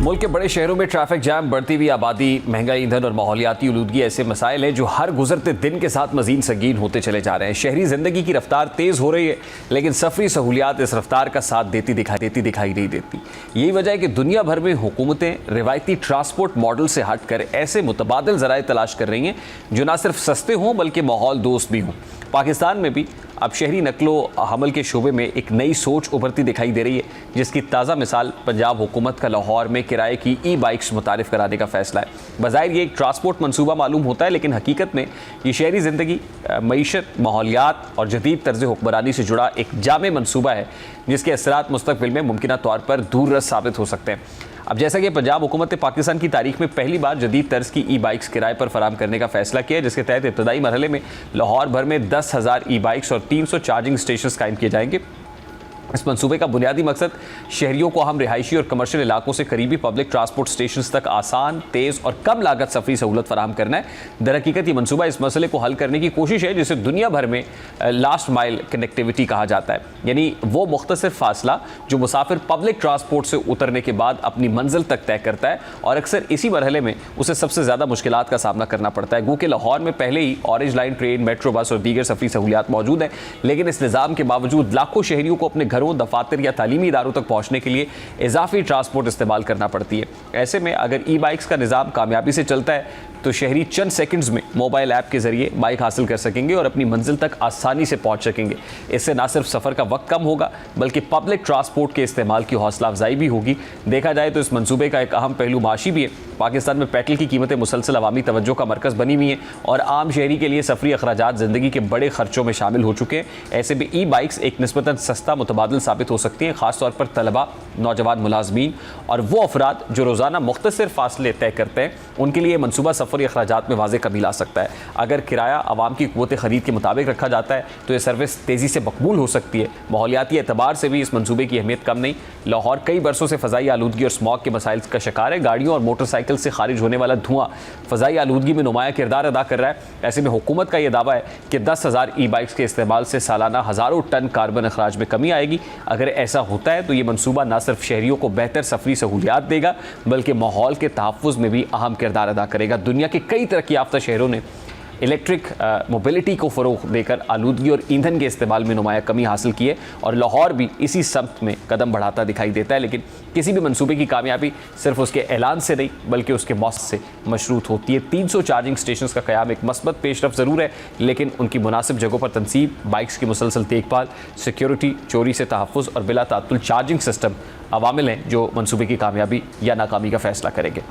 मुल्क के बड़े शहरों में ट्रैफिक जैम, बढ़ती हुई आबादी, महंगा ईंधन और माहौलियाती आलूदगी ऐसे मसाइल हैं जो हर गुजरते दिन के साथ मजीद संगीन होते चले जा रहे हैं। शहरी जिंदगी की रफ्तार तेज़ हो रही है, लेकिन सफरी सहूलियात इस रफ्तार का साथ देती दिखाई नहीं देती। यही वजह है कि दुनिया भर में हुकूमतें रिवायती ट्रांसपोर्ट मॉडल से हटकर ऐसे मुतबादिल ज़राए तलाश कर रही हैं जो न सिर्फ सस्ते हों बल्कि माहौल दोस्त भी हों। पाकिस्तान में भी अब शहरी नकलो हमल के शोबे में एक नई सोच उभरती दिखाई दे रही है, जिसकी ताज़ा मिसाल पंजाब हुकूमत का लाहौर में किराए की ई-बाइक्स मुतारिफ कराने का फैसला है। बज़ाहिर ये एक ट्रांसपोर्ट मनसूबा मालूम होता है, लेकिन हकीकत में ये शहरी ज़िंदगी, मईशत, माहौलियात और जदीद तर्ज़ हुक्मरानी से जुड़ा एक जामे मनसूबा है जिसके असरात मुस्तक़बिल में मुमकिन तौर पर दूररस साबित हो सकते हैं। अब जैसा कि पंजाब हुकूमत ने पाकिस्तान की तारीख में पहली बार जदीद तर्ज की ई बाइक्स किराए पर फराम करने का फैसला किया, जिसके तहत इब्तदाई मरहले में लाहौर भर में 10,000 ई बाइक्स और 300 चार्जिंग स्टेशन कायम किए जाएंगे। इस मनसूबे का बुनियादी मकसद शहरियों को अहम रिहायशी और कमर्शियल इलाकों से करीबी पब्लिक ट्रांसपोर्ट स्टेशन तक आसान, तेज़ और कम लागत सफरी सहूलत फराहम करना है। दरहकीकत ये मनसूबा इस मसले को हल करने की कोशिश है जिसे दुनिया भर में लास्ट माइल कनेक्टिविटी कहा जाता है, यानी वो मुख्तसर फासला जो मुसाफिर पब्लिक ट्रांसपोर्ट से उतरने के बाद अपनी मंजिल तक तय करता है, और अक्सर इसी मरहले में उसे सबसे ज़्यादा मुश्किलात का सामना करना पड़ता है। गो कि लाहौर में पहले ही orange line train, metro bus और दीगर सफरी सहूलियात मौजूद हैं, लेकिन इस निज़ाम के बावजूद लाखों शहरियों को अपने घरों, दफातर या तालीमी इदारों तक पहुंचने के लिए इजाफी ट्रांसपोर्ट इस्तेमाल करना पड़ती है। ऐसे में अगर ई बाइक्स का निज़ाम कामयाबी से चलता है तो शहरी चंद सेकंड्स में मोबाइल ऐप के जरिए बाइक हासिल कर सकेंगे और अपनी मंजिल तक आसानी से पहुंच सकेंगे। इससे ना सिर्फ सफ़र का वक्त कम होगा बल्कि पब्लिक ट्रांसपोर्ट के इस्तेमाल की हौसला अफजाई भी होगी। देखा जाए तो इस मंसूबे का एक अहम पहलू माशी भी है। पाकिस्तान में पेट्रोल की कीमतें मुसलसल अवामी तवज्जो का मरकज़ बनी हुई हैं और आम शहरी के लिए सफरी अखराजात ज़िंदगी के बड़े खर्चों में शामिल हो चुके हैं। ऐसे में ई बाइक्स एक निस्बतन सस्ता मुतबादिल साबित हो सकती हैं, ख़ासतौर पर तलबा, नौजवान मुलाजमीन और वो अफराद जो रोज़ाना मुख्तसर फासले तय करते हैं, उनके लिए मनसूबा सफरी अखराजात में वाज़े कमी ला सकता है। अगर किराया आवाम की क़ुव्वत ख़रीद के मुताबिक रखा जाता है तो यह सर्विस तेज़ी से मकबूल हो सकती है। माहौलियाती एतबार से भी इस मनसूबे की अहमियत कम नहीं। लाहौर कई बरसों से फ़ज़ाई आलूदगी और स्मॉग के मसाइल का शिकार है। गाड़ियों और मोटरसाइकिल से खारिज होने वाला धुआं फ़ज़ाई आलूदगी में नुमाया किरदार अदा कर रहा है। ऐसे में हुकूमत का यह दावा है कि 10,000 ई बाइक्स के इस्तेमाल से सालाना हज़ारों टन कार्बन अखराज में कमी आएगी। अगर ऐसा होता है तो ये मनसूबा न सिर्फ शहरियों को बेहतर सफरी सहूलियात देगा बल्कि माहौल के तहफ़्फ़ुज़ में भी अहम किरदार अदा करेगा। दुनिया के कई तरक्की याफ्ता शहरों ने इलेक्ट्रिक मोबिलिटी को फ़रोग़ देकर आलूदगी और ईंधन के इस्तेमाल में नुमाया कमी हासिल की है और लाहौर भी इसी समत में कदम बढ़ाता दिखाई देता है। लेकिन किसी भी मनसूबे की कामयाबी सिर्फ उसके ऐलान से नहीं बल्कि उसके मौसम से मशरूत होती है। 300 चार्जिंग स्टेशन का क़याम एक मस्बत पेशरफ ज़रूर है, लेकिन उनकी मुनासिब जगहों पर तनसीब, बाइक्स की मुसलसल देखभाल, सिक्योरिटी, चोरी से तहफ़्फ़ुज़ और बिला तात्तुल चार्जिंग सिस्टम अवामिल हैं जो मनसूबे की कामयाबी या नाकामी का फ़ैसला करेंगे।